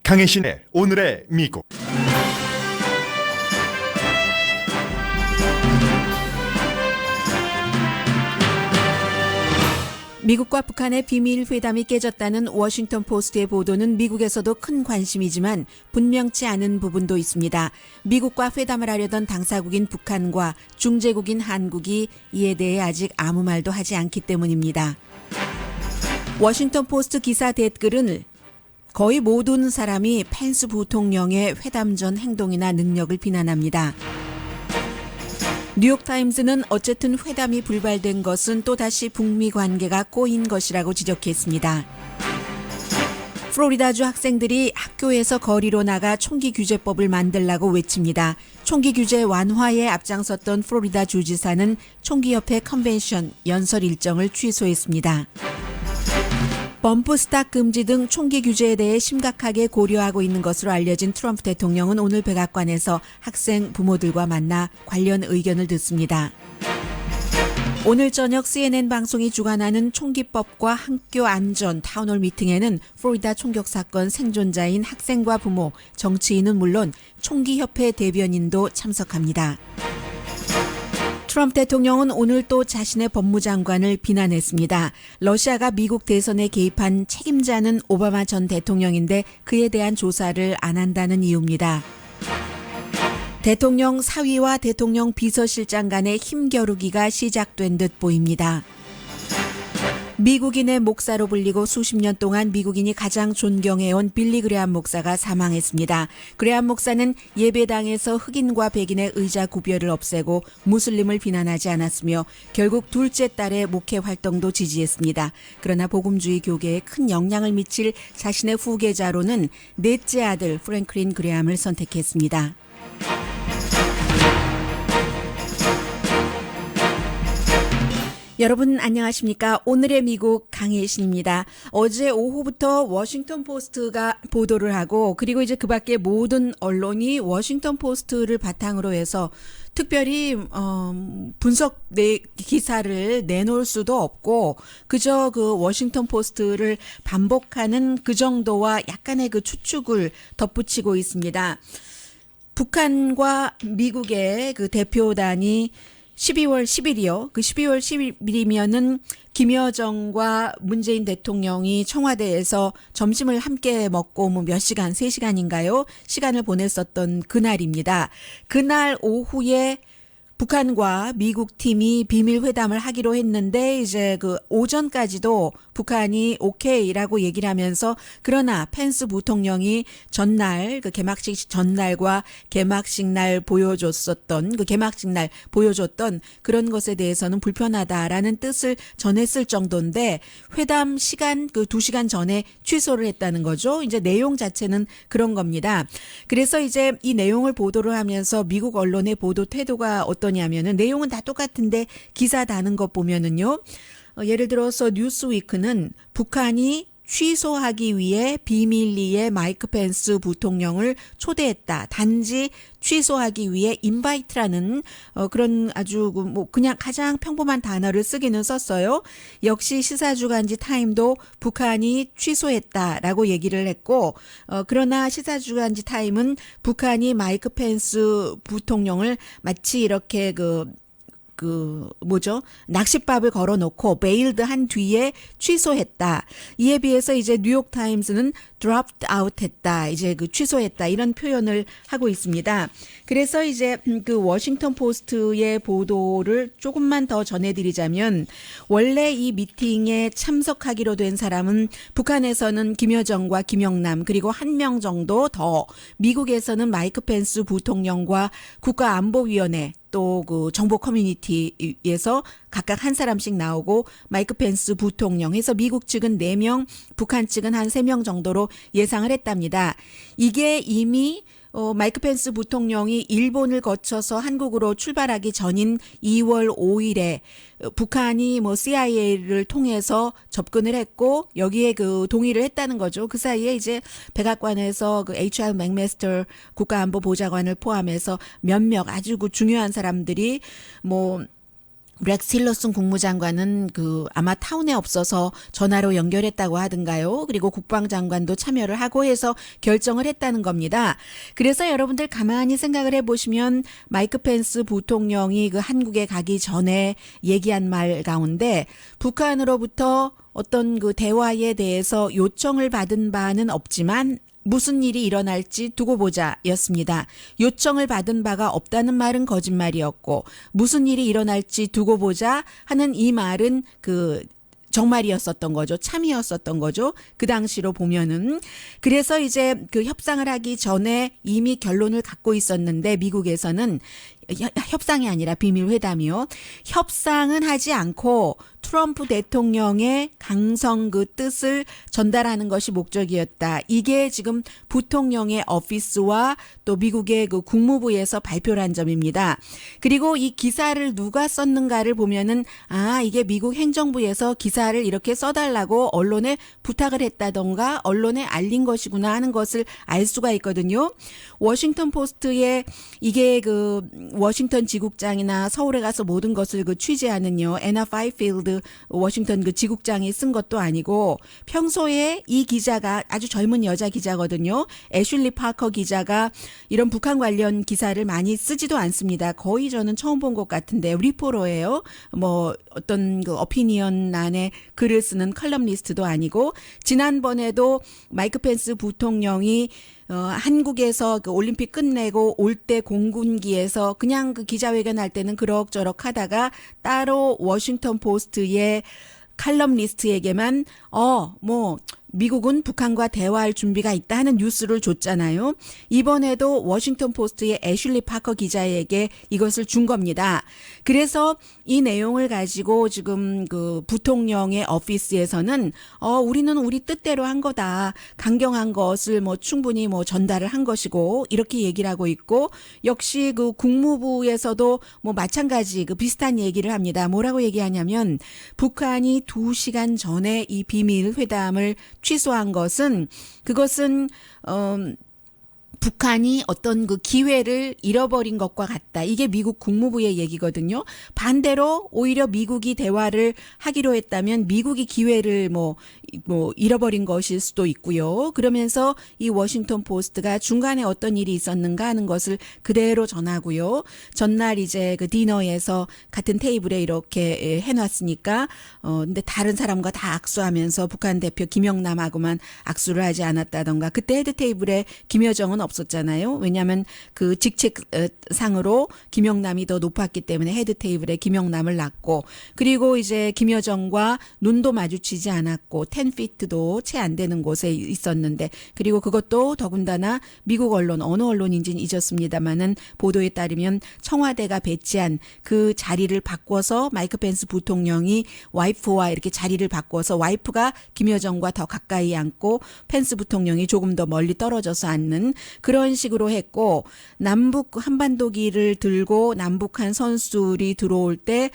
강혜신의 오늘의 미국. 미국과 북한의 비밀 회담이 깨졌다는 워싱턴 포스트의 보도는 미국에서도 큰 관심이지만 분명치 않은 부분도 있습니다. 미국과 회담을 하려던 당사국인 북한과 중재국인 한국이 이에 대해 아직 아무 말도 하지 않기 때문입니다. 워싱턴 포스트 기사 댓글은 거의 모든 사람이 펜스 부통령의 회담 전 행동이나 능력을 비난합니다. 뉴욕타임스는 어쨌든 회담이 불발된 것은 또다시 북미 관계가 꼬인 것이라고 지적했습니다. 플로리다주 학생들이 학교에서 거리로 나가 총기 규제법을 만들라고 외칩니다. 총기 규제 완화에 앞장섰던 플로리다 주지사는 총기협회 컨벤션 연설 일정을 취소했습니다. 범프 스탁 금지 등 총기 규제에 대해 심각하게 고려하고 있는 것으로 알려진 트럼프 대통령은 오늘 백악관에서 학생 부모들과 만나 관련 의견을 듣습니다. 오늘 저녁 CNN 방송이 주관하는 총기법과 학교 안전 타운홀 미팅에는 플로리다 총격 사건 생존자인 학생과 부모, 정치인은 물론 총기협회 대변인도 참석합니다. 트럼프 대통령은 오늘 또 자신의 법무장관을 비난했습니다. 러시아가 미국 대선에 개입한 책임자는 오바마 전 대통령인데 그에 대한 조사를 안 한다는 이유입니다. 대통령 사위와 대통령 비서실장 간의 힘겨루기가 시작된 듯 보입니다. 미국인의 목사로 불리고 수십 년 동안 미국인이 가장 존경해온 빌리 그레함 목사가 사망했습니다. 그레함 목사는 예배당에서 흑인과 백인의 의자 구별을 없애고 무슬림을 비난하지 않았으며 결국 둘째 딸의 목회 활동도 지지했습니다. 그러나 복음주의 교계에 큰 영향을 미칠 자신의 후계자로는 넷째 아들 프랭클린 그레함을 선택했습니다. 여러분 안녕하십니까? 오늘의 미국 강혜신입니다. 어제 오후부터 워싱턴 포스트가 보도를 하고 그리고 이제 그 밖에 모든 언론이 워싱턴 포스트를 바탕으로 해서 특별히 분석 기사를 내놓을 수도 없고 그저 그 워싱턴 포스트를 반복하는 그 정도와 약간의 그 추측을 덧붙이고 있습니다. 북한과 미국의 그 대표단이 12월 10일이요. 그 12월 10일이면은 김여정과 문재인 대통령이 청와대에서 점심을 함께 먹고 뭐 몇 시간, 3시간인가요? 시간을 보냈었던 그날입니다. 그날 오후에 북한과 미국 팀이 비밀 회담을 하기로 했는데 이제 그 오전까지도 북한이 오케이라고 얘기를 하면서 그러나 펜스 부통령이 전날 그 개막식 전날과 개막식 날 보여줬었던 그 개막식 날 보여줬던 그런 것에 대해서는 불편하다라는 뜻을 전했을 정도인데 회담 시간 그 2시간 전에 취소를 했다는 거죠. 이제 내용 자체는 그런 겁니다. 그래서 이제 이 내용을 보도를 하면서 미국 언론의 보도 태도가 어떠냐면은 내용은 다 똑같은데 기사 다는 것 보면은요. 예를 들어서 뉴스위크는 북한이 취소하기 위해 비밀리에 마이크 펜스 부통령을 초대했다. 단지 취소하기 위해 인바이트라는 그런 아주 뭐 그냥 가장 평범한 단어를 쓰기는 썼어요. 역시 시사주간지 타임도 북한이 취소했다라고 얘기를 했고 그러나 시사주간지 타임은 북한이 마이크 펜스 부통령을 마치 이렇게 낚싯밥을 걸어놓고 베일드 한 뒤에 취소했다. 이에 비해서 이제 뉴욕타임스는 dropped out 했다. 이제 그 취소했다. 이런 표현을 하고 있습니다. 그래서 이제 그 워싱턴 포스트의 보도를 조금만 더 전해드리자면 원래 이 미팅에 참석하기로 된 사람은 북한에서는 김여정과 김영남 그리고 한 명 정도 더 미국에서는 마이크 펜스 부통령과 국가안보위원회 또 그 정보 커뮤니티에서 각각 한 사람씩 나오고 마이크 펜스 부통령 해서 미국 측은 4명, 북한 측은 한 3명 정도로 예상을 했답니다. 이게 이미 마이크 펜스 부통령이 일본을 거쳐서 한국으로 출발하기 전인 2월 5일에 북한이 뭐 CIA를 통해서 접근을 했고 여기에 그 동의를 했다는 거죠. 그 사이에 이제 백악관에서 그 HR 맥메스터 국가안보보좌관을 포함해서 몇몇 아주 그 중요한 사람들이 뭐 렉스 틸러슨 국무장관은 아마 타운에 없어서 전화로 연결했다고 하던가요. 그리고 국방장관도 참여를 하고 해서 결정을 했다는 겁니다. 그래서 여러분들 가만히 생각을 해보시면 마이크 펜스 부통령이 한국에 가기 전에 얘기한 말 가운데 북한으로부터 어떤 대화에 대해서 요청을 받은 바는 없지만 무슨 일이 일어날지 두고 보자 였습니다. 요청을 받은 바가 없다는 말은 거짓말이었고 무슨 일이 일어날지 두고 보자 하는 이 말은 정말이었었던 거죠. 참이었었던 거죠. 그 당시로 보면은. 그래서 이제 협상을 하기 전에 이미 결론을 갖고 있었는데 미국에서는 협상이 아니라 비밀회담이요. 협상은 하지 않고 트럼프 대통령의 강성 뜻을 전달하는 것이 목적이었다. 이게 지금 부통령의 오피스와 또 미국의 국무부에서 발표를 한 점입니다. 그리고 이 기사를 누가 썼는가를 보면은 이게 미국 행정부에서 기사를 이렇게 써달라고 언론에 부탁을 했다던가 언론에 알린 것이구나 하는 것을 알 수가 있거든요. 워싱턴 포스트에 이게 워싱턴 지국장이나 서울에 가서 모든 것을 취재하는요. 애나 파이필드 워싱턴 지국장이 쓴 것도 아니고 평소에 이 기자가 아주 젊은 여자 기자거든요. 애슐리 파커 기자가 이런 북한 관련 기사를 많이 쓰지도 않습니다. 거의 저는 처음 본 것 같은데 리포러예요. 어떤 어피니언란에 글을 쓰는 컬럼니스트도 아니고 지난번에도 마이크 펜스 부통령이 한국에서 올림픽 끝내고 올 때 공군기에서 그냥 기자회견 할 때는 그럭저럭 하다가 따로 워싱턴 포스트의 칼럼니스트에게만 미국은 북한과 대화할 준비가 있다 하는 뉴스를 줬잖아요. 이번에도 워싱턴 포스트의 애슐리 파커 기자에게 이것을 준 겁니다. 그래서 이 내용을 가지고 지금 부통령의 오피스에서는 우리는 우리 뜻대로 한 거다. 강경한 것을 충분히 전달을 한 것이고 이렇게 얘기를 하고 있고 역시 국무부에서도 마찬가지 비슷한 얘기를 합니다. 뭐라고 얘기하냐면 북한이 2시간 전에 이 비밀 회담을 취소한 것은 그것은 북한이 어떤 기회를 잃어버린 것과 같다. 이게 미국 국무부의 얘기거든요. 반대로 오히려 미국이 대화를 하기로 했다면 미국이 기회를 잃어버린 것일 수도 있고요. 그러면서 이 워싱턴 포스트가 중간에 어떤 일이 있었는가 하는 것을 그대로 전하고요. 전날 이제 디너에서 같은 테이블에 이렇게 해놨으니까 근데 다른 사람과 다 악수하면서 북한 대표 김영남하고만 악수를 하지 않았다던가 그때 헤드 테이블에 김여정은 없었잖아요. 왜냐하면 직책상으로 김영남이 더 높았기 때문에 헤드 테이블에 김영남을 놨고 그리고 이제 김여정과 눈도 마주치지 않았고 10피트도 채 안 되는 곳에 있었는데 그리고 그것도 더군다나 미국 언론 어느 언론인지는 잊었습니다마는 보도에 따르면 청와대가 배치한 그 자리를 바꿔서 마이크 펜스 부통령이 와이프와 이렇게 자리를 바꿔서 와이프가 김여정과 더 가까이 앉고 펜스 부통령이 조금 더 멀리 떨어져서 앉는 그런 식으로 했고 남북 한반도기를 들고 남북한 선수들이 들어올 때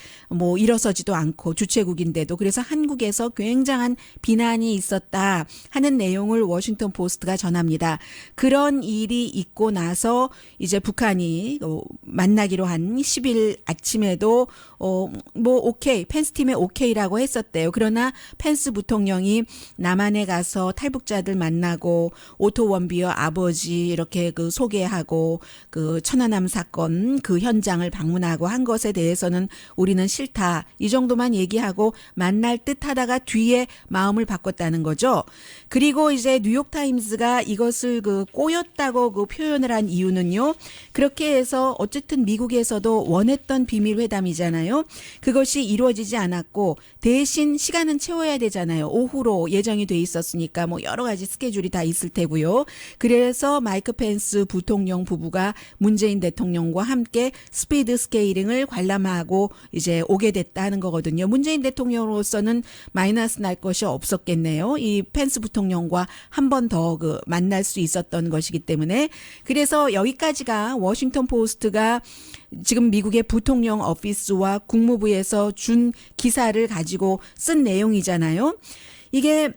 일어서지도 않고 주최국인데도 그래서 한국에서 굉장한 비난이 있었다 하는 내용을 워싱턴 포스트가 전합니다. 그런 일이 있고 나서 이제 북한이 만나기로 한 10일 아침에도 오케이 펜스 팀에 오케이라고 했었대요. 그러나 펜스 부통령이 남한에 가서 탈북자들 만나고 오토 원비어 아버지 이렇게 소개하고 천안함 사건 현장을 방문하고 한 것에 대해서는 우리는 싫다. 이 정도만 얘기하고 만날 듯하다가 뒤에 마음을 바꿨다는 거죠. 그리고 이제 뉴욕타임스가 이것을 꼬였다고 표현을 한 이유는요. 그렇게 해서 어쨌든 미국에서도 원했던 비밀회담이잖아요. 그것이 이루어지지 않았고 대신 시간은 채워야 되잖아요. 오후로 예정이 돼 있었으니까 여러 가지 스케줄이 다 있을 테고요. 그래서 마이크 펜스 부통령 부부가 문재인 대통령과 함께 스피드 스케일링을 관람하고 이제 오게 됐다는 거거든요. 문재인 대통령으로서는 마이너스 날 것이 없었겠네요. 이 펜스 부통령과 한 번 더 만날 수 있었던 것이기 때문에 그래서 여기까지가 워싱턴 포스트가 지금 미국의 부통령 오피스와 국무부에서 준 기사를 가지고 쓴 내용이잖아요. 이게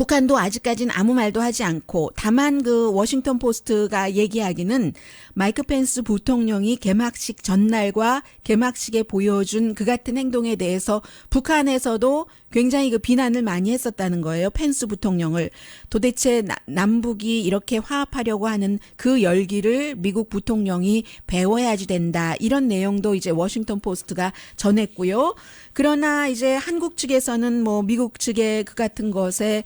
북한도 아직까지는 아무 말도 하지 않고 다만 그 워싱턴 포스트가 얘기하기는 마이크 펜스 부통령이 개막식 전날과 개막식에 보여준 그 같은 행동에 대해서 북한에서도 굉장히 그 비난을 많이 했었다는 거예요. 펜스 부통령을. 도대체 남북이 이렇게 화합하려고 하는 그 열기를 미국 부통령이 배워야지 된다. 이런 내용도 이제 워싱턴 포스트가 전했고요. 그러나 이제 한국 측에서는 뭐 미국 측의 그 같은 것에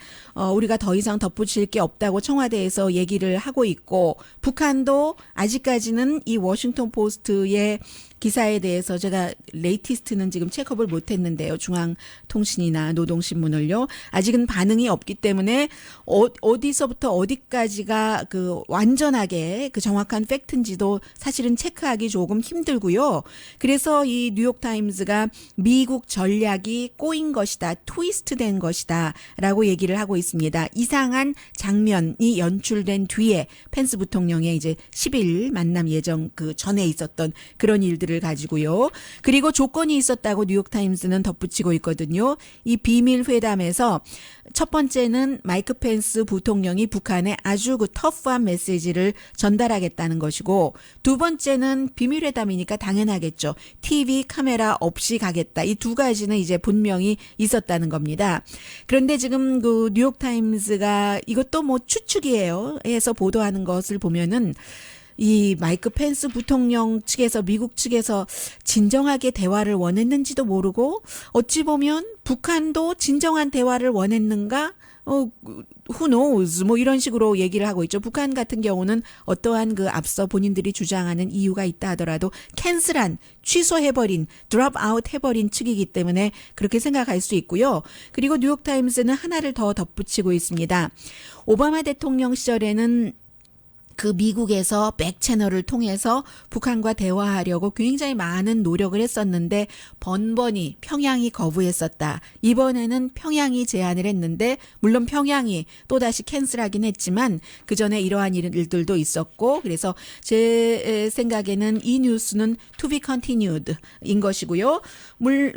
우리가 더 이상 덧붙일 게 없다고 청와대에서 얘기를 하고 있고, 북한도 아직까지는 이 워싱턴 포스트의 기사에 대해서 제가 레이티스트는 지금 체크업을 못했는데요. 중앙통신이나 노동신문을요. 아직은 반응이 없기 때문에 어디서부터 어디까지가 그 완전하게 그 정확한 팩트인지도 사실은 체크하기 조금 힘들고요. 그래서 이 뉴욕타임스가 미국 전략이 꼬인 것이다, 트위스트된 것이다 라고 얘기를 하고 있습니다. 이상한 장면이 연출된 뒤에 펜스 부통령의 이제 10일 만남 예정 그 전에 있었던 그런 일들을 가지고요. 그리고 조건이 있었다고 뉴욕타임스는 덧붙이고 있거든요. 이 비밀 회담에서 첫 번째는 마이크 펜스 부통령이 북한에 아주 그 터프한 메시지를 전달하겠다는 것이고, 두 번째는 비밀 회담이니까 당연하겠죠. TV 카메라 없이 가겠다. 이 두 가지는 이제 분명히 있었다는 겁니다. 그런데 지금 그 뉴욕타임스가 이것도 뭐 추측이에요. 해서 보도하는 것을 보면은 이 마이크 펜스 부통령 측에서 미국 측에서 진정하게 대화를 원했는지도 모르고, 어찌 보면 북한도 진정한 대화를 원했는가? who knows? 뭐 이런 식으로 얘기를 하고 있죠. 북한 같은 경우는 어떠한 그 앞서 본인들이 주장하는 이유가 있다 하더라도 캔슬한, 취소해버린, 드롭 아웃 해버린 측이기 때문에 그렇게 생각할 수 있고요. 그리고 뉴욕타임스는 하나를 더 덧붙이고 있습니다. 오바마 대통령 시절에는 그 미국에서 백 채널을 통해서 북한과 대화하려고 굉장히 많은 노력을 했었는데 번번이 평양이 거부했었다. 이번에는 평양이 제안을 했는데 물론 평양이 또다시 캔슬하긴 했지만 그 전에 이러한 일들도 있었고, 그래서 제 생각에는 이 뉴스는 to be continued 인 것이고요.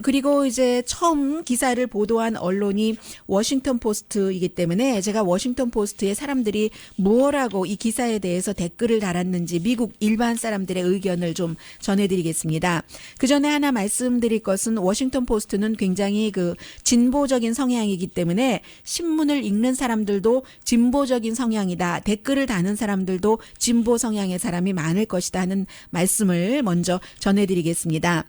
그리고 이제 처음 기사를 보도한 언론이 워싱턴 포스트이기 때문에 제가 워싱턴 포스트의 사람들이 뭐라고 이 기사에 대해서 댓글을 달았는지 미국 일반 사람들의 의견을 좀 전해드리겠습니다. 그 전에 하나 말씀드릴 것은 워싱턴 포스트는 굉장히 그 진보적인 성향이기 때문에 신문을 읽는 사람들도 진보적인 성향이다. 댓글을 다는 사람들도 진보 성향의 사람이 많을 것이다 하는 말씀을 먼저 전해드리겠습니다.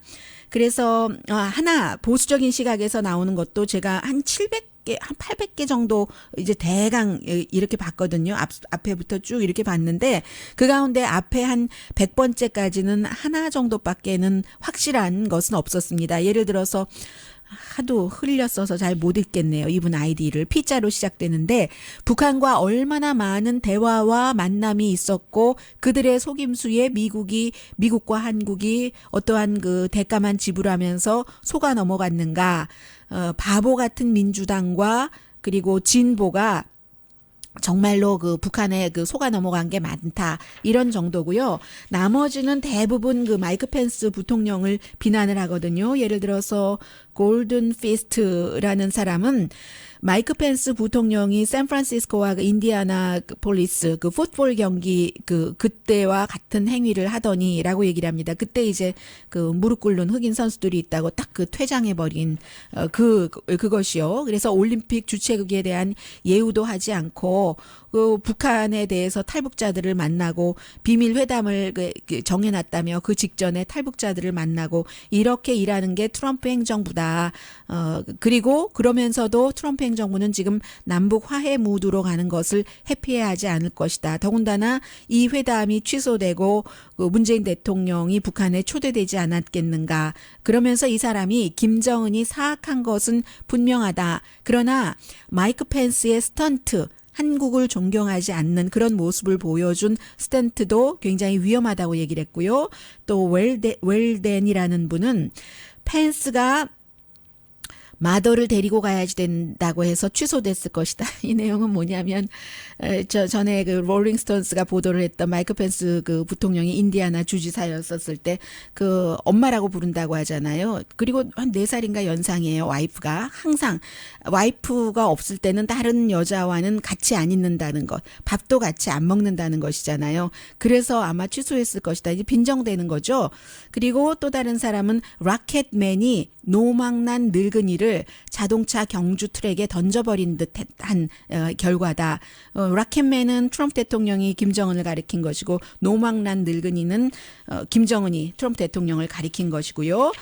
그래서 하나 보수적인 시각에서 나오는 것도 제가 한 700개, 한 800개 정도 이제 대강 이렇게 봤거든요. 앞에부터 쭉 이렇게 봤는데 그 가운데 앞에 한 100번째까지는 하나 정도밖에는 확실한 것은 없었습니다. 예를 들어서 하도 흘렸어서 잘 못 읽겠네요. 이분 아이디를 P자로 시작되는데 북한과 얼마나 많은 대화와 만남이 있었고 그들의 속임수에 미국과 한국이 어떠한 그 대가만 지불하면서 속아 넘어갔는가. 바보 같은 민주당과 그리고 진보가 정말로 그 북한에 그 속아 넘어간 게 많다. 이런 정도고요. 나머지는 대부분 그 마이크 펜스 부통령을 비난을 하거든요. 예를 들어서 골든 피스트라는 사람은 마이크 펜스 부통령이 샌프란시스코와 그 인디아나 폴리스 그 풋볼 경기 그때와 같은 행위를 하더니라고 얘기를 합니다. 그때 이제 그 무릎 꿇는 흑인 선수들이 있다고 딱 그 퇴장해 버린 그것이요. 그래서 올림픽 주최국에 대한 예우도 하지 않고 그 북한에 대해서 탈북자들을 만나고 비밀 회담을 정해놨다며 그 직전에 탈북자들을 만나고 이렇게 일하는 게 트럼프 행정부다. 그리고 그러면서도 트럼프 행정부는 지금 남북 화해 무드로 가는 것을 회피해야지 않을 것이다. 더군다나 이 회담이 취소되고 그 문재인 대통령이 북한에 초대되지 않았겠는가. 그러면서 이 사람이 김정은이 사악한 것은 분명하다. 그러나 마이크 펜스의 스턴트, 한국을 존경하지 않는 그런 모습을 보여준 스탠트도 굉장히 위험하다고 얘기를 했고요. 또 웰덴이라는 분은 펜스가 마더를 데리고 가야지 된다고 해서 취소됐을 것이다. 이 내용은 뭐냐면 전에 그 롤링스톤스가 보도를 했던 마이크 펜스 그 부통령이 인디아나 주지사였었을 때 그 엄마라고 부른다고 하잖아요. 그리고 한 4살인가 연상이에요. 와이프가 항상 와이프가 없을 때는 다른 여자와는 같이 안 있는다는 것, 밥도 같이 안 먹는다는 것이잖아요. 그래서 아마 취소했을 것이다. 이제 빈정되는 거죠. 그리고 또 다른 사람은 라켓맨이 노망난 늙은이를 자동차 경주 트랙에 던져버린 듯한 결과다. 라켓맨은 트럼프 대통령이 김정은을 가리킨 것이고 노망난 늙은이는 김정은이 트럼프 대통령을 가리킨 것이고요.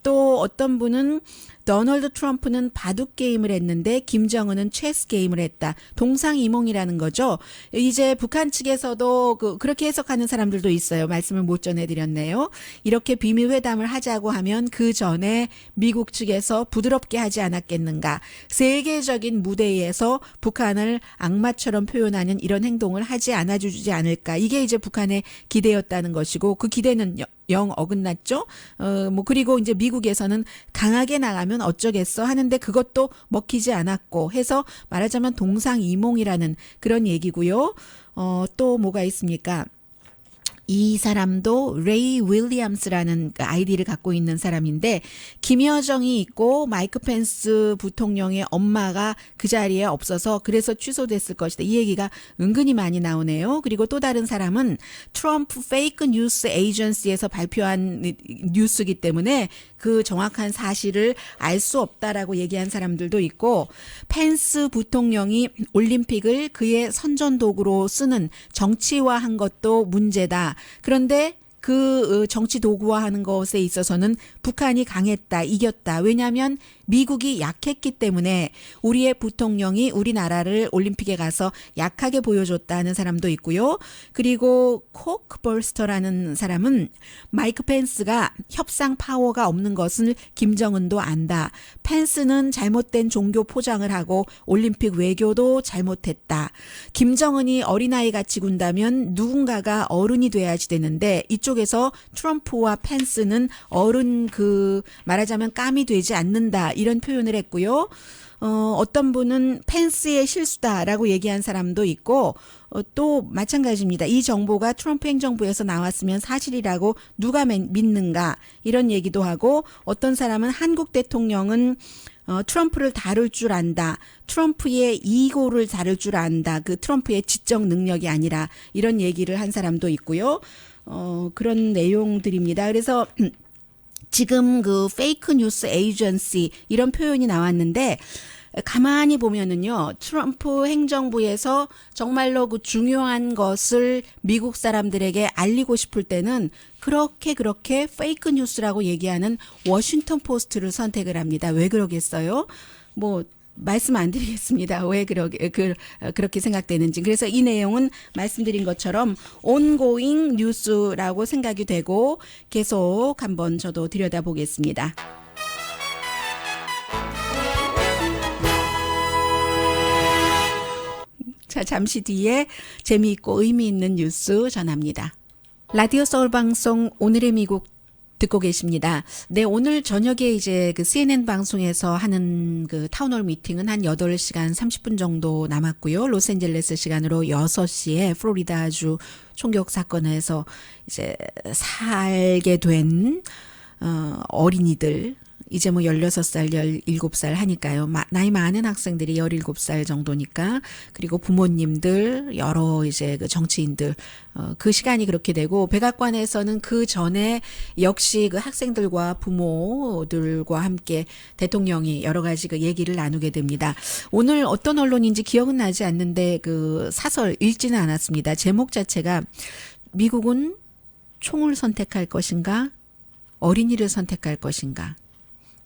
또 어떤 분은 도널드 트럼프는 바둑 게임을 했는데 김정은은 체스 게임을 했다. 동상이몽이라는 거죠. 이제 북한 측에서도 그렇게 해석하는 사람들도 있어요. 말씀을 못 전해드렸네요. 이렇게 비밀 회담을 하자고 하면 그 전에 미국 측에서 부드럽게 하지 않았겠는가. 세계적인 무대에서 북한을 악마처럼 표현하는 이런 행동을 하지 않아주지 않을까. 이게 이제 북한의 기대였다는 것이고 그 기대는 영 어긋났죠. 그리고 이제 미국에서는 강하게 나가면 어쩌겠어 하는데 그것도 먹히지 않았고 해서 말하자면 동상이몽이라는 그런 얘기고요. 또 뭐가 있습니까? 이 사람도 레이 윌리엄스라는 아이디를 갖고 있는 사람인데 김여정이 있고 마이크 펜스 부통령의 엄마가 그 자리에 없어서 그래서 취소됐을 것이다. 이 얘기가 은근히 많이 나오네요. 그리고 또 다른 사람은 트럼프 페이크 뉴스 에이전시에서 발표한 뉴스이기 때문에 그 정확한 사실을 알 수 없다라고 얘기한 사람들도 있고 펜스 부통령이 올림픽을 그의 선전도구로 쓰는 정치화한 것도 문제다. 그런데 그 정치 도구화하는 것에 있어서는 북한이 강했다, 이겼다. 왜냐하면 미국이 약했기 때문에 우리의 부통령이 우리나라를 올림픽에 가서 약하게 보여줬다는 사람도 있고요. 그리고 코크버스터라는 사람은 마이크 펜스가 협상 파워가 없는 것을 김정은도 안다. 펜스는 잘못된 종교 포장을 하고 올림픽 외교도 잘못했다. 김정은이 어린아이 같이 군다면 누군가가 어른이 돼야지 되는데 이쪽에서 트럼프와 펜스는 어른 말하자면 깜이 되지 않는다. 이런 표현을 했고요. 어떤 분은 펜스의 실수다라고 얘기한 사람도 있고 또 마찬가지입니다. 이 정보가 트럼프 행정부에서 나왔으면 사실이라고 누가 믿는가 이런 얘기도 하고 어떤 사람은 한국 대통령은 트럼프를 다룰 줄 안다. 트럼프의 이고를 다룰 줄 안다. 그 트럼프의 지적 능력이 아니라 이런 얘기를 한 사람도 있고요. 그런 내용들입니다. 그래서 지금 그 페이크 뉴스 에이전시 이런 표현이 나왔는데 가만히 보면은요, 트럼프 행정부에서 정말로 그 중요한 것을 미국 사람들에게 알리고 싶을 때는 그렇게 페이크 뉴스라고 얘기하는 워싱턴 포스트를 선택을 합니다. 왜 그러겠어요? 말씀 안 드리겠습니다. 왜 그렇게 생각되는지. 그래서 이 내용은 말씀드린 것처럼 온고잉 뉴스라고 생각이 되고 계속 한번 저도 들여다보겠습니다. 자, 잠시 뒤에 재미있고 의미 있는 뉴스 전합니다. 라디오 서울 방송 오늘의 미국 듣고 계십니다. 네, 오늘 저녁에 이제 그 CNN 방송에서 하는 그 타운홀 미팅은 한 8시간 30분 정도 남았고요. 로스앤젤레스 시간으로 6시에 플로리다주 총격 사건에서 이제 살게 된 어린이들 이제 16살, 17살 하니까요. 나이 많은 학생들이 17살 정도니까. 그리고 부모님들, 여러 이제 그 정치인들, 그 시간이 그렇게 되고, 백악관에서는 그 전에 역시 그 학생들과 부모들과 함께 대통령이 여러 가지 그 얘기를 나누게 됩니다. 오늘 어떤 언론인지 기억은 나지 않는데 그 사설 읽지는 않았습니다. 제목 자체가 미국은 총을 선택할 것인가? 어린이를 선택할 것인가?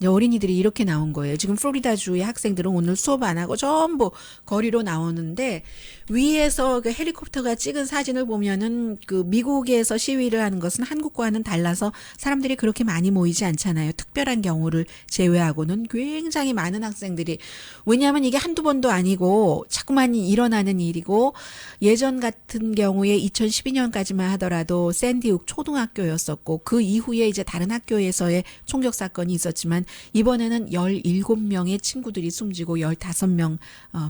어린이들이 이렇게 나온 거예요. 지금 플로리다주의 학생들은 오늘 수업 안 하고 전부 거리로 나오는데 위에서 그 헬리콥터가 찍은 사진을 보면은 그 미국에서 시위를 하는 것은 한국과는 달라서 사람들이 그렇게 많이 모이지 않잖아요. 특별한 경우를 제외하고는 굉장히 많은 학생들이 왜냐하면 이게 한두 번도 아니고 자꾸만 일어나는 일이고 예전 같은 경우에 2012년까지만 하더라도 샌디욱 초등학교였었고 그 이후에 이제 다른 학교에서의 총격 사건이 있었지만 이번에는 17명의 친구들이 숨지고 15명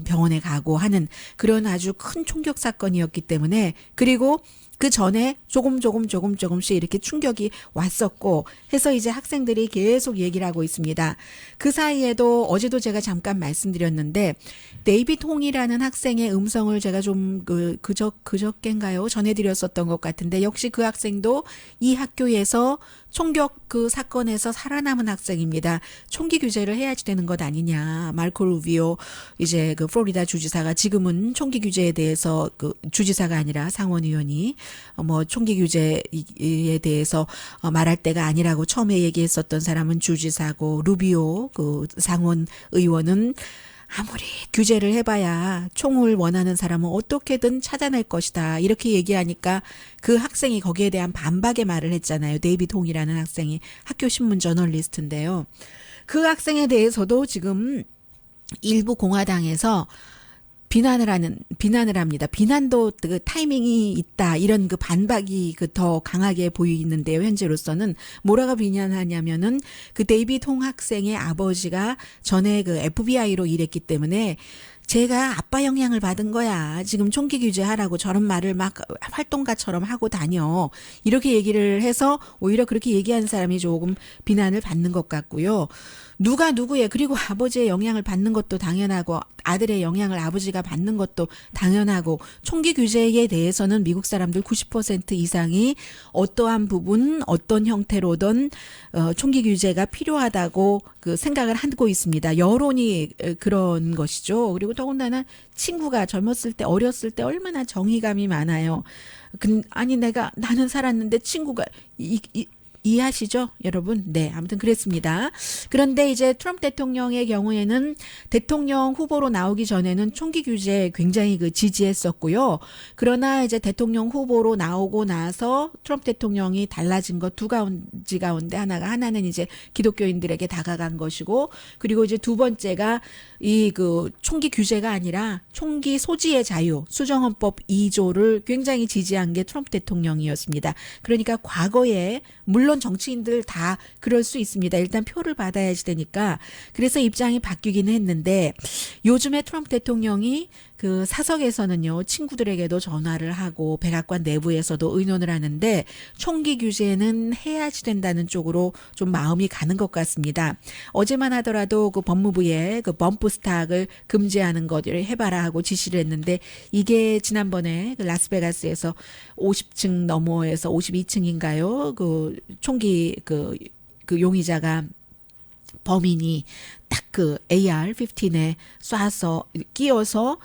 병원에 가고 하는 그런 아주 큰 총격 사건이었기 때문에, 그리고 그 전에 조금씩 이렇게 충격이 왔었고 해서 이제 학생들이 계속 얘기를 하고 있습니다. 그 사이에도 어제도 제가 잠깐 말씀드렸는데 데이빗 홍이라는 학생의 음성을 제가 좀 그저께인가요? 전해드렸었던 것 같은데, 역시 그 학생도 이 학교에서 총격 그 사건에서 살아남은 학생입니다. 총기 규제를 해야지 되는 것 아니냐. 마르코 루비오 이제 그 플로리다 주지사가 지금은 총기 규제에 대해서 그 주지사가 아니라 상원의원이 뭐 총기 규제에 대해서 말할 때가 아니라고 처음에 얘기했었던 사람은 주지사고, 루비오 그 상원 의원은 아무리 규제를 해봐야 총을 원하는 사람은 어떻게든 찾아낼 것이다. 이렇게 얘기하니까 그 학생이 거기에 대한 반박의 말을 했잖아요. 데이빗 홍이라는 학생이 학교 신문 저널리스트인데요. 그 학생에 대해서도 지금 일부 공화당에서 비난을 합니다. 비난도 그 타이밍이 있다. 이런 그 반박이 그 더 강하게 보이는데요. 현재로서는 뭐라고 비난하냐면은 그 데이빗 홍 학생의 아버지가 전에 그 FBI로 일했기 때문에 제가 아빠 영향을 받은 거야. 지금 총기 규제하라고 저런 말을 막 활동가처럼 하고 다녀. 이렇게 얘기를 해서 오히려 그렇게 얘기한 사람이 조금 비난을 받는 것 같고요. 누가 누구의, 그리고 아버지의 영향을 받는 것도 당연하고 아들의 영향을 아버지가 받는 것도 당연하고, 총기 규제에 대해서는 미국 사람들 90% 이상이 어떠한 부분 어떤 형태로든 총기 규제가 필요하다고 그 생각을 하고 있습니다. 여론이 그런 것이죠. 그리고 더군다나 친구가 젊었을 때 어렸을 때 얼마나 정의감이 많아요. 아니 나는 살았는데 친구가 이해하시죠, 여러분? 네, 아무튼 그랬습니다. 그런데 이제 트럼프 대통령의 경우에는 대통령 후보로 나오기 전에는 총기 규제 굉장히 그 지지했었고요. 그러나 이제 대통령 후보로 나오고 나서 트럼프 대통령이 달라진 것 두 가지 가운데 하나는 이제 기독교인들에게 다가간 것이고, 그리고 이제 두 번째가 이 그 총기 규제가 아니라 총기 소지의 자유, 수정헌법 2조를 굉장히 지지한 게 트럼프 대통령이었습니다. 그러니까 과거에 물론 정치인들 다 그럴 수 있습니다. 일단 표를 받아야지 되니까. 그래서 입장이 바뀌기는 했는데, 요즘에 트럼프 대통령이 그 사석에서는요, 친구들에게도 전화를 하고 백악관 내부에서도 의논을 하는데 총기 규제는 해야지 된다는 쪽으로 좀 마음이 가는 것 같습니다. 어제만 하더라도 그 법무부에 그 범프 스탁을 금지하는 것을 해봐라 하고 지시를 했는데, 이게 지난번에 그 라스베가스에서 50층 너머에서 52층인가요? 그 총기 그 용의자가 범인이 딱 그 AR-15에 쏴서 끼어서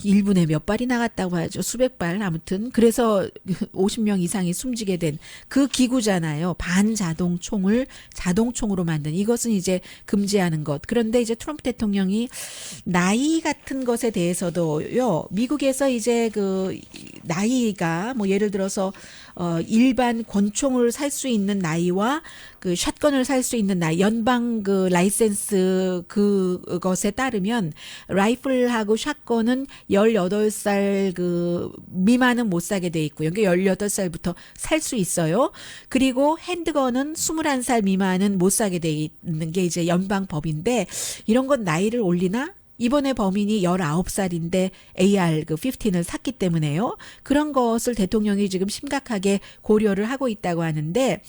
1분에 몇 발이 나갔다고 하죠. 수백 발. 아무튼 그래서 50명 이상이 숨지게 된 그 기구잖아요. 반자동 총을 자동총으로 만든, 이것은 이제 금지하는 것. 그런데 이제 트럼프 대통령이 나이 같은 것에 대해서도요, 미국에서 이제 그 나이가 뭐 예를 들어서 일반 권총을 살 수 있는 나이와 그 샷건을 살 수 있는 나이, 연방 그 라이센스 그것에 따르면 라이플하고 샷건은 18살 그 미만은 못 사게 돼 있고요. 그러니까 18살부터 살 수 있어요. 그리고 핸드건은 21살 미만은 못 사게 돼 있는 게 이제 연방 법인데, 이런 건 나이를 올리나? 이번에 범인이 19살인데 AR 그 15을 샀기 때문에요. 그런 것을 대통령이 지금 심각하게 고려를 하고 있다고 하는데,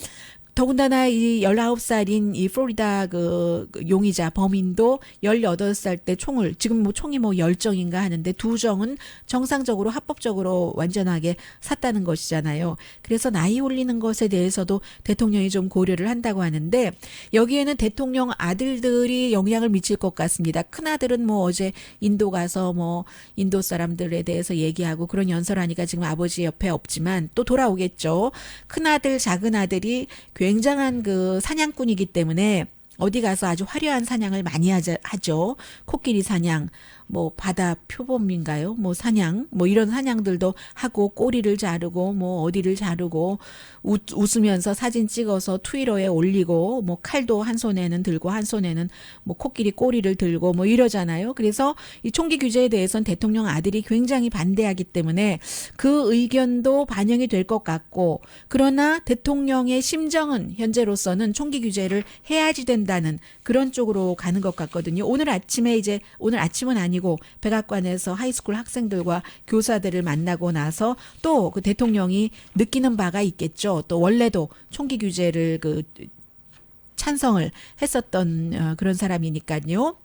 더군다나 이 19살인 이 플로리다 그 용의자 범인도 18살 때 총을, 지금 뭐 총이 뭐 10정인가 하는데 2정은 정상적으로 합법적으로 완전하게 샀다는 것이잖아요. 그래서 나이 올리는 것에 대해서도 대통령이 좀 고려를 한다고 하는데, 여기에는 대통령 아들들이 영향을 미칠 것 같습니다. 큰아들은 뭐 어제 인도 가서 뭐 인도 사람들에 대해서 얘기하고 그런 연설하니까 지금 아버지 옆에 없지만 또 돌아오겠죠. 큰아들, 작은아들이 굉장한 그 사냥꾼이기 때문에 어디 가서 아주 화려한 사냥을 많이 하죠. 코끼리 사냥, 뭐 바다 표범인가요? 뭐 사냥, 뭐 이런 사냥들도 하고 꼬리를 자르고 뭐 어디를 자르고 웃으면서 사진 찍어서 트위터에 올리고 뭐 칼도 한 손에는 들고 한 손에는 뭐 코끼리 꼬리를 들고 뭐 이러잖아요. 그래서 이 총기 규제에 대해서는 대통령 아들이 굉장히 반대하기 때문에 그 의견도 반영이 될 것 같고, 그러나 대통령의 심정은 현재로서는 총기 규제를 해야지 된다는 그런 쪽으로 가는 것 같거든요. 오늘 아침은 아니고 백악관에서 하이스쿨 학생들과 교사들을 만나고 나서 또 그 대통령이 느끼는 바가 있겠죠. 또 원래도 총기 규제를 찬성을 했었던 그런 사람이니까요.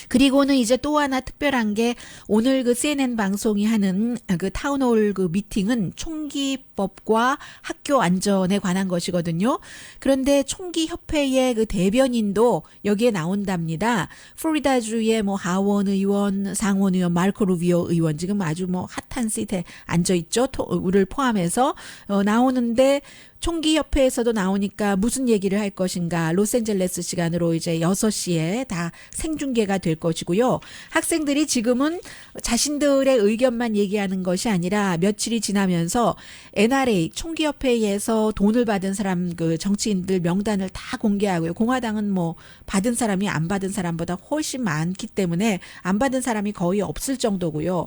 그리고는 이제 또 하나 특별한 게, 오늘 그 CNN 방송이 하는 그 타운홀 그 미팅은 총기법과 학교 안전에 관한 것이거든요. 그런데 총기협회의 그 대변인도 여기에 나온답니다. 플로리다주의 뭐 하원 의원, 상원 의원, 마르코 루비오 의원, 지금 아주 뭐 핫한 시트에 앉아 있죠. 우를 포함해서 나오는데, 총기협회에서도 나오니까 무슨 얘기를 할 것인가. 로스앤젤레스 시간으로 이제 6시에 다 생중계가 될 것이고요. 학생들이 지금은 자신들의 의견만 얘기하는 것이 아니라 며칠이 지나면서 NRA 총기협회에서 돈을 받은 사람, 그 정치인들 명단을 다 공개하고요. 공화당은 뭐 받은 사람이 안 받은 사람보다 훨씬 많기 때문에 안 받은 사람이 거의 없을 정도고요.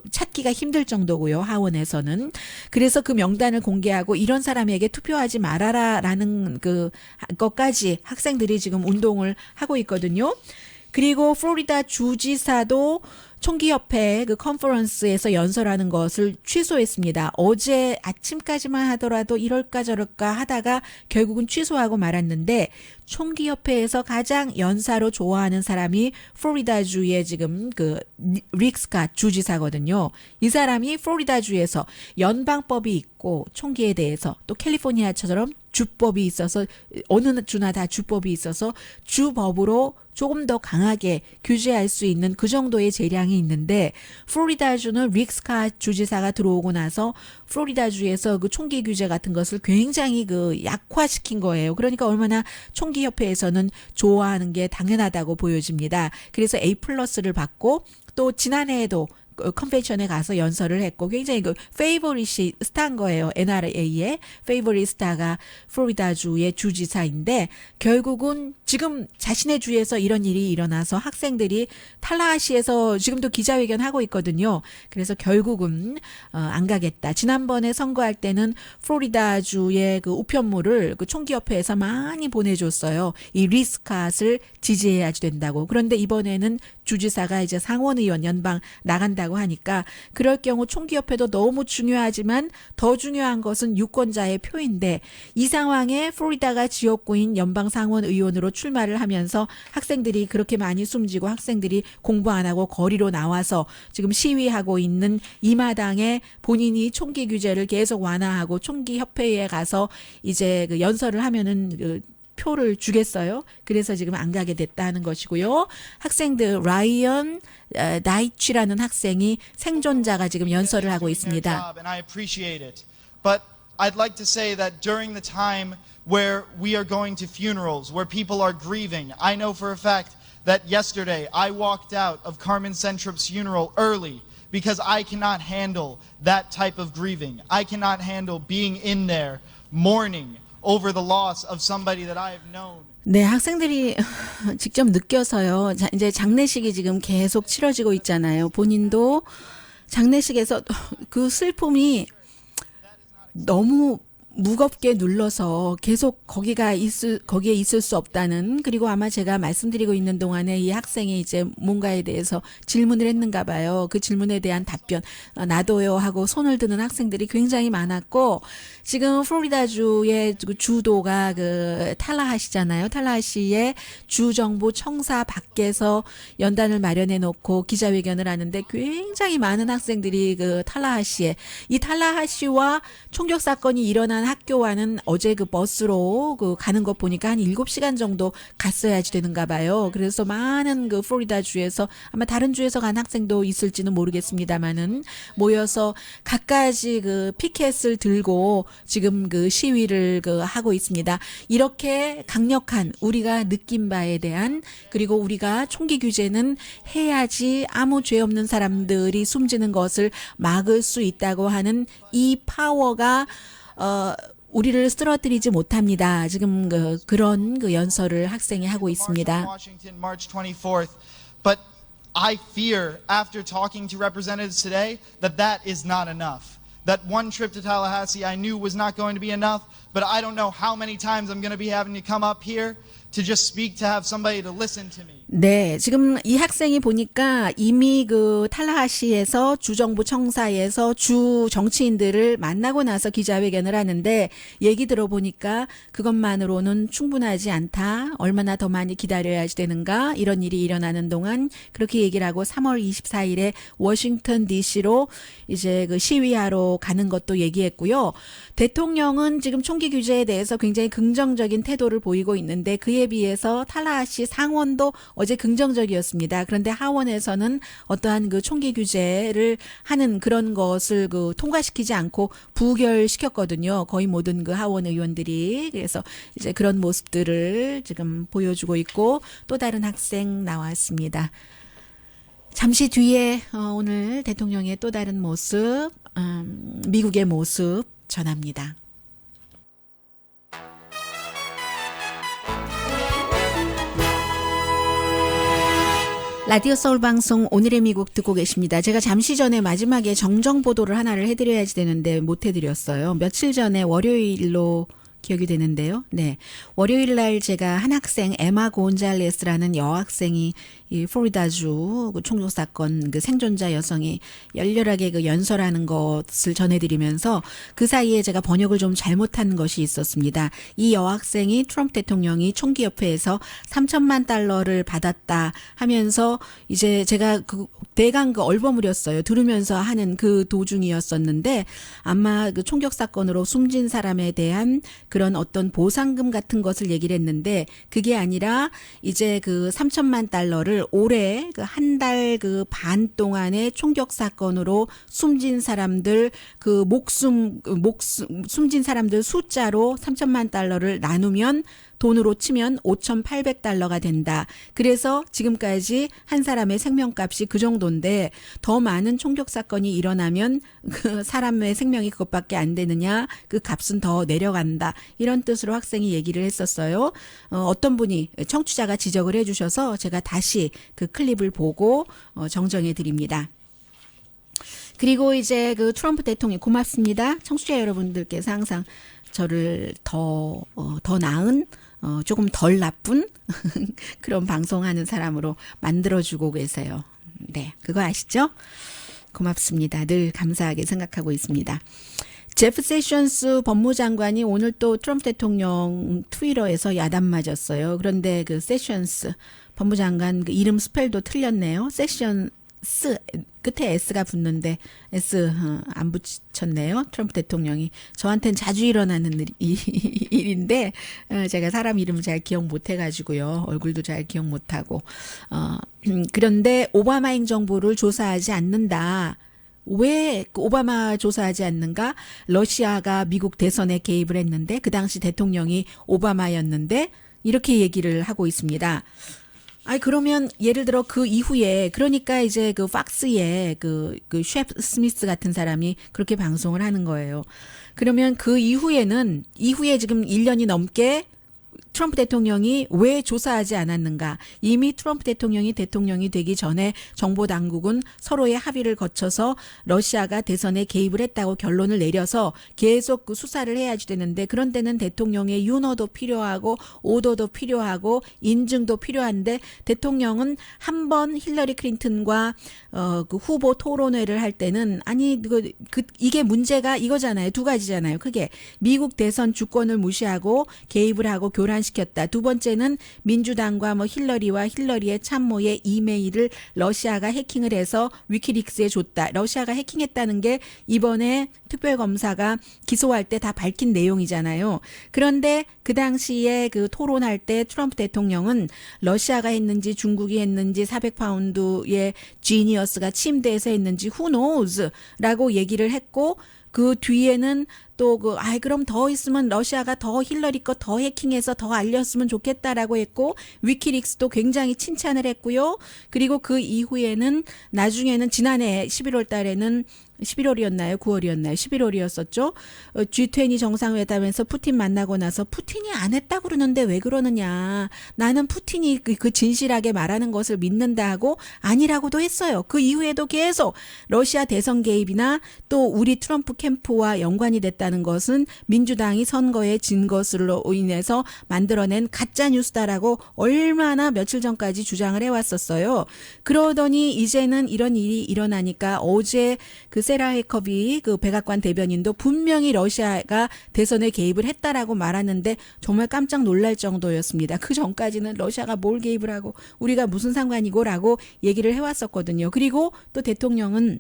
찾기가 힘들 정도고요. 하원에서는. 그래서 그 명단을 공개하고 이런 사람에게 투표하지 말아라라는 것까지 학생들이 지금 운동을 하고 있거든요. 그리고 플로리다 주지사도 총기협회 그 컨퍼런스에서 연설하는 것을 취소했습니다. 어제 아침까지만 하더라도 이럴까 저럴까 하다가 결국은 취소하고 말았는데, 총기협회에서 가장 연사로 좋아하는 사람이 플로리다주의 지금 릭 스캇 주지사거든요. 이 사람이 플로리다주에서 연방법이 있고 총기에 대해서, 또 캘리포니아처럼 주법이 있어서, 어느 주나 다 주법이 있어서 주법으로 조금 더 강하게 규제할 수 있는 그 정도의 재량이 있는데, 플로리다주는 릭 스캇 주지사가 들어오고 나서 플로리다주에서 그 총기 규제 같은 것을 굉장히 약화시킨 거예요. 그러니까 얼마나 총기협회에서는 좋아하는 게 당연하다고 보여집니다. 그래서 A+를 받고, 또 지난해에도 컨벤션에 가서 연설을 했고, 굉장히 페이보릿이 스타인 거예요. NRA의 페이보릿 스타가 플로리다주의 주지사인데, 결국은 지금 자신의 주에서 이런 일이 일어나서 학생들이 탈라하시에서 지금도 기자회견 하고 있거든요. 그래서 결국은 안 가겠다. 지난번에 선거할 때는 플로리다주의 우편물을 총기협회에서 많이 보내줬어요. 이 리스캇을 지지해야지 된다고. 그런데 이번에는 주지사가 이제 상원의원 연방 나간다고 하니까, 그럴 경우 총기협회도 너무 중요하지만 더 중요한 것은 유권자의 표인데, 이 상황에 플로리다가 지역구인 연방 상원의원으로 출마를 하면서 학생들이 그렇게 많이 숨지고 학생들이 공부 안 하고 거리로 나와서 지금 시위하고 있는 이 마당에 본인이 총기 규제를 계속 완화하고 총기협회에 가서 이제 연설을 하면은 표를 주겠어요. 그래서 지금 안 가게 됐다는 것이고요. 학생들 라이언 나이치라는 학생이 생존자가 지금 연설을 하고 있습니다. But I'd like to say that during the time where we are going to funerals, where people are grieving, I know for a fact that yesterday I walked out of Carmen Centrop's funeral early because I cannot handle that type of grieving. I cannot handle being in there mourning over the loss of somebody that I have known. 네, 학생들이 직접 느껴서요. 이제 장례식이 지금 계속 치러지고 있잖아요. 본인도 장례식에서 그 슬픔이 너무 무겁게 눌러서 계속 거기에 있을 수 없다는, 그리고 아마 제가 말씀드리고 있는 동안에 이 학생이 이제 뭔가에 대해서 질문을 했는가 봐요. 그 질문에 대한 답변, 나도요 하고 손을 드는 학생들이 굉장히 많았고, 지금 플로리다주의 주도가 탈라하시잖아요. 탈라하시의 주정부 청사 밖에서 연단을 마련해 놓고 기자회견을 하는데, 굉장히 많은 학생들이 탈라하시에, 이 탈라하시와 총격 사건이 일어난 학교와는 어제 그 버스로 그 가는 것 보니까 한 7시간 정도 갔어야지 되는가 봐요. 그래서 많은 그 플로리다 주에서 아마 다른 주에서 간 학생도 있을지는 모르겠습니다만은 모여서 갖가지 그 피켓을 들고 지금 그 시위를 그 하고 있습니다. 이렇게 강력한 우리가 느낀 바에 대한 그리고 우리가 총기 규제는 해야지 아무 죄 없는 사람들이 숨지는 것을 막을 수 있다고 하는 이 파워가 우리를 쓰러뜨리지 못합니다. 지금 그런 그 연설을 학생이 하고 있습니다. Washington, March 24th. But I fear, after talking to representatives today, that that is not enough. That one trip to Tallahassee I knew was not going to be enough, but I don't know how many times I'm going to be having to come up here to just speak to have somebody to listen to me. 네, 지금 이 학생이 보니까 이미 그 탈라하시에서 주정부 청사에서 주 정치인들을 만나고 나서 기자회견을 하는데 얘기 들어보니까 그것만으로는 충분하지 않다. 얼마나 더 많이 기다려야 되는가. 이런 일이 일어나는 동안 그렇게 얘기를 하고 3월 24일에 워싱턴 DC로 이제 그 시위하러 가는 것도 얘기했고요. 대통령은 지금 총기 규제에 대해서 굉장히 긍정적인 태도를 보이고 있는데 그에 비해서 탈라하시 상원도 어제 긍정적이었습니다. 그런데 하원에서는 어떠한 그 총기 규제를 하는 그런 것을 그 통과시키지 않고 부결시켰거든요. 거의 모든 그 하원 의원들이. 그래서 이제 그런 모습들을 지금 보여주고 있고 또 다른 학생 나왔습니다. 잠시 뒤에 오늘 대통령의 또 다른 모습, 미국의 모습 전합니다. 라디오 서울 방송 오늘의 미국 듣고 계십니다. 제가 잠시 전에 마지막에 정정 보도를 하나를 해드려야지 되는데 못 해드렸어요. 며칠 전에 월요일로 기억이 되는데요. 네. 월요일 날 제가 한 학생 에마 곤잘레스라는 여학생이 이 플로리다주 그 총격 사건 그 생존자 여성이 열렬하게 그 연설하는 것을 전해드리면서 그 사이에 제가 번역을 좀 잘못한 것이 있었습니다. 이 여학생이 트럼프 대통령이 총기협회에서 3천만 달러를 받았다 하면서 이제 제가 그 대강 그 얼버무렸어요. 들으면서 하는 그 도중이었었는데 아마 그 총격 사건으로 숨진 사람에 대한 그런 어떤 보상금 같은 것을 얘기를 했는데 그게 아니라 이제 그 3천만 달러를 올해 그 한 달 그 반 동안의 총격 사건으로 숨진 사람들 그 숨진 사람들 숫자로 3천만 달러를 나누면 돈으로 치면 5,800달러가 된다. 그래서 지금까지 한 사람의 생명값이 그 정도인데 더 많은 총격 사건이 일어나면 그 사람의 생명이 그것밖에 안 되느냐. 그 값은 더 내려간다. 이런 뜻으로 학생이 얘기를 했었어요. 어떤 분이 청취자가 지적을 해 주셔서 제가 다시 그 클립을 보고 정정해 드립니다. 그리고 이제 그 트럼프 대통령 고맙습니다. 청취자 여러분들께서 항상 저를 더 나은 조금 덜 나쁜 그런 방송하는 사람으로 만들어주고 계세요. 네, 그거 아시죠? 고맙습니다. 늘 감사하게 생각하고 있습니다. 제프 세션스 법무장관이 오늘 또 트럼프 대통령 트위터에서 야단 맞았어요. 그런데 그 세션스 법무장관 그 이름 스펠도 틀렸네요. 세션스 끝에 S가 붙는데 S 안 붙였네요. 트럼프 대통령이. 저한테는 자주 일어나는 일인데 제가 사람 이름을 잘 기억 못해가지고요. 얼굴도 잘 기억 못하고. 그런데 오바마 행정부를 조사하지 않는다. 왜 오바마 조사하지 않는가? 러시아가 미국 대선에 개입을 했는데 그 당시 대통령이 오바마였는데 이렇게 얘기를 하고 있습니다. 그러면 예를 들어 그 이후에 그러니까 이제 그 팍스에 그 셰프 스미스 같은 사람이 그렇게 방송을 하는 거예요. 그러면 그 이후에 지금 1년이 넘게 트럼프 대통령이 왜 조사하지 않았는가? 이미 트럼프 대통령이 되기 전에 정보 당국은 서로의 합의를 거쳐서 러시아가 대선에 개입을 했다고 결론을 내려서 계속 그 수사를 해야지 되는데 그런 데는 대통령의 윤허도 필요하고 오더도 필요하고 인증도 필요한데 대통령은 한 번 힐러리 클린턴과 그 후보 토론회를 할 때는 이게 문제가 이거잖아요. 두 가지잖아요. 크게 미국 대선 주권을 무시하고 개입을 하고 교란 중단시켰다. 두 번째는 민주당과 뭐 힐러리와 힐러리의 참모의 이메일을 러시아가 해킹을 해서 위키릭스에 줬다. 러시아가 해킹했다는 게 이번에 특별검사가 기소할 때 다 밝힌 내용이잖아요. 그런데 그 당시에 그 토론할 때 트럼프 대통령은 러시아가 했는지 중국이 했는지 400파운드의 지니어스가 침대에서 했는지 who knows 라고 얘기를 했고 그 뒤에는 또 그럼 더 있으면 러시아가 더 힐러리 거 더 해킹해서 더 알렸으면 좋겠다라고 했고 위키릭스도 굉장히 칭찬을 했고요. 그리고 그 이후에는 나중에는 지난해 11월 달에는 11월이었나요? 9월이었나요? 11월이었었죠. G20 정상회담에서 푸틴 만나고 나서 푸틴이 안 했다고 그러는데 왜 그러느냐. 나는 푸틴이 그 진실하게 말하는 것을 믿는다 하고 아니라고도 했어요. 그 이후에도 계속 러시아 대선 개입이나 또 우리 트럼프 캠프와 연관이 됐다는 것은 민주당이 선거에 진 것으로 인해서 만들어낸 가짜 뉴스다라고 얼마나 며칠 전까지 주장을 해왔었어요. 그러더니 이제는 이런 일이 일어나니까 어제 그 세라 헤커비 그 백악관 대변인도 분명히 러시아가 대선에 개입을 했다라고 말하는데 정말 깜짝 놀랄 정도였습니다. 그 전까지는 러시아가 뭘 개입을 하고 우리가 무슨 상관이고라고 얘기를 해왔었거든요. 그리고 또 대통령은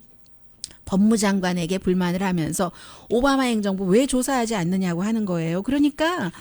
법무장관에게 불만을 하면서 오바마 행정부 왜 조사하지 않느냐고 하는 거예요. 그러니까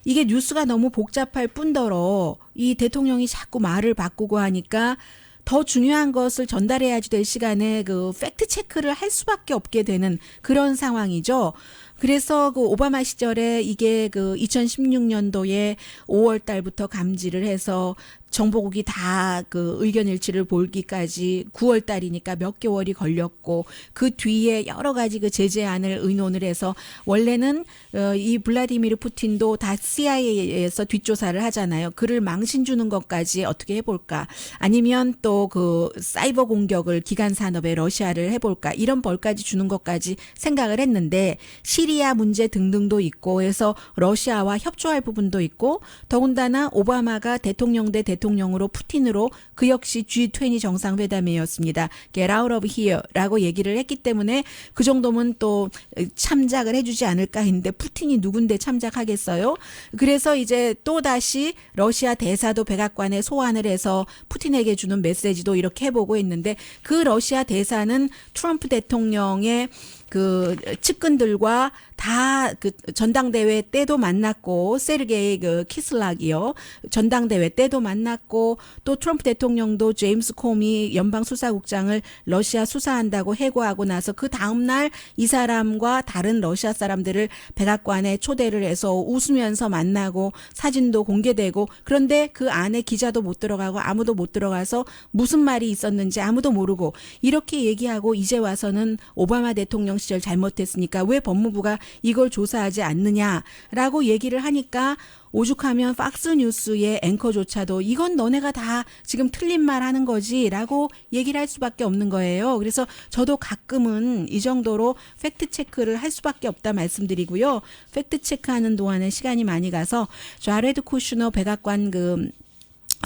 이게 뉴스가 너무 복잡할 뿐더러 이 대통령이 자꾸 말을 바꾸고 하니까 더 중요한 것을 전달해야지 될 시간에 그 팩트 체크를 할 수밖에 없게 되는 그런 상황이죠. 그래서 그 오바마 시절에 이게 그 2016년도에 5월 달부터 감지를 해서 정보국이 다 그 의견 일치를 보기까지 9월 달이니까 몇 개월이 걸렸고 그 뒤에 여러 가지 그 제재안을 의논을 해서 원래는 이 블라디미르 푸틴도 다 CIA에서 뒷조사를 하잖아요. 그를 망신 주는 것까지 어떻게 해볼까? 아니면 또 그 사이버 공격을 기간 산업에 러시아를 해볼까? 이런 벌까지 주는 것까지 생각을 했는데 시리아 문제 등등도 있고 해서 러시아와 협조할 부분도 있고 더군다나 오바마가 대통령 대 대통령으로 푸틴으로 그 역시 G20 정상회담이었습니다. Get out of here라고 얘기를 했기 때문에 그 정도면 또 참작을 해주지 않을까 했는데 푸틴이 누군데 참작하겠어요? 그래서 이제 또다시 러시아 대사도 백악관에 소환을 해서 푸틴에게 주는 메시지도 이렇게 해보고 있는데 그 러시아 대사는 트럼프 대통령의 그 측근들과 다 그 전당대회 때도 만났고 세르게이 그 키슬락이요 전당대회 때도 만났고 또 트럼프 대통령도 제임스 코미 연방수사국장을 러시아 수사한다고 해고하고 나서 그 다음날 이 사람과 다른 러시아 사람들을 백악관에 초대를 해서 웃으면서 만나고 사진도 공개되고 그런데 그 안에 기자도 못 들어가고 아무도 못 들어가서 무슨 말이 있었는지 아무도 모르고 이렇게 얘기하고 이제 와서는 오바마 대통령 시절 잘못했으니까 왜 법무부가 이걸 조사하지 않느냐라고 얘기를 하니까 오죽하면 팍스뉴스의 앵커조차도 이건 너네가 다 지금 틀린 말 하는 거지 라고 얘기를 할 수밖에 없는 거예요. 그래서 저도 가끔은 이 정도로 팩트체크를 할 수밖에 없다 말씀드리고요. 팩트체크하는 동안에 시간이 많이 가서 자레드 쿠슈너 백악관 그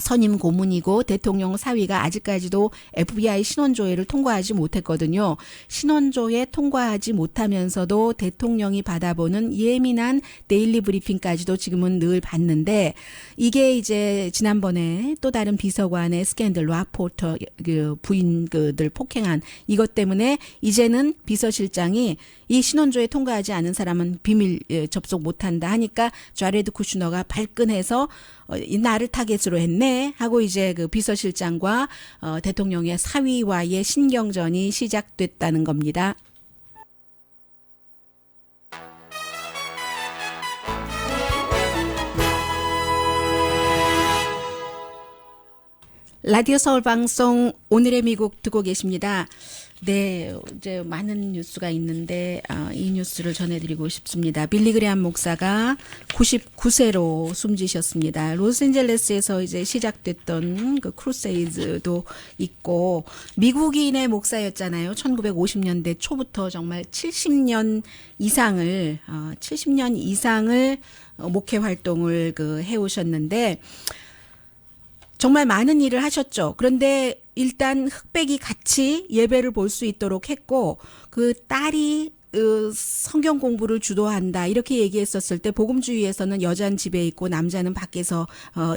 선임 고문이고 대통령 사위가 아직까지도 FBI 신원조회를 통과하지 못했거든요. 신원조회 통과하지 못하면서도 대통령이 받아보는 예민한 데일리 브리핑까지도 지금은 늘 받는데 이게 이제 지난번에 또 다른 비서관의 스캔들 라포터 그 부인 그들 폭행한 이것 때문에 이제는 비서실장이 이 신원조회 통과하지 않은 사람은 비밀 접속 못한다 하니까 자레드 쿠슈너가 발끈해서 나를 타겟으로 했네 하고 이제 그 비서실장과 대통령의 사위와의 신경전이 시작됐다는 겁니다. 라디오 서울 방송 오늘의 미국 듣고 계십니다. 네, 이제 많은 뉴스가 있는데 이 뉴스를 전해드리고 싶습니다. 빌리 그레함 목사가 99세로 숨지셨습니다. 로스앤젤레스에서 이제 시작됐던 그 크루세이드도 있고 미국인의 목사였잖아요. 1950년대 초부터 정말 70년 이상을 목회 활동을 그 해오셨는데. 정말 많은 일을 하셨죠. 그런데 일단 흑백이 같이 예배를 볼 수 있도록 했고 그 딸이 성경 공부를 주도한다 이렇게 얘기했었을 때 복음주의에서는 여자는 집에 있고 남자는 밖에서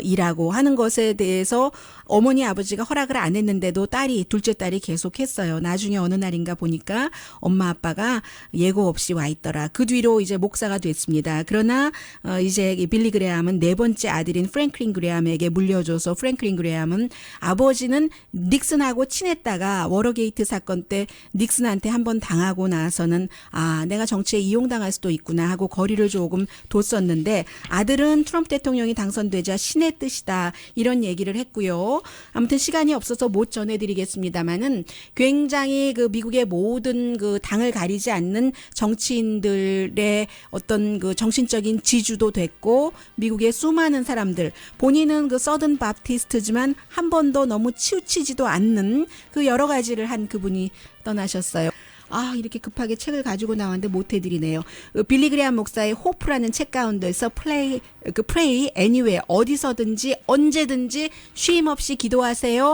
일하고 하는 것에 대해서 어머니 아버지가 허락을 안 했는데도 둘째 딸이 계속했어요. 나중에 어느 날인가 보니까 엄마 아빠가 예고 없이 와 있더라. 그 뒤로 이제 목사가 됐습니다. 그러나 이제 빌리 그레함은 네 번째 아들인 프랭클린 그레함에게 물려줘서 프랭클린 그레함은 아버지는 닉슨하고 친했다가 워러게이트 사건 때 닉슨한테 한번 당하고 나서는 내가 정치에 이용당할 수도 있구나 하고 거리를 조금 뒀었는데 아들은 트럼프 대통령이 당선되자 신의 뜻이다 이런 얘기를 했고요. 아무튼 시간이 없어서 못 전해드리겠습니다만은 굉장히 그 미국의 모든 그 당을 가리지 않는 정치인들의 어떤 그 정신적인 지주도 됐고 미국의 수많은 사람들 본인은 그 서든 바프티스트지만 한 번도 너무 치우치지도 않는 그 여러 가지를 한 그분이 떠나셨어요. 이렇게 급하게 책을 가지고 나왔는데 못 해드리네요. 빌리 그레함 목사의 호프라는 책 가운데서 Pray Anywhere 어디서든지 언제든지 쉼 없이 기도하세요.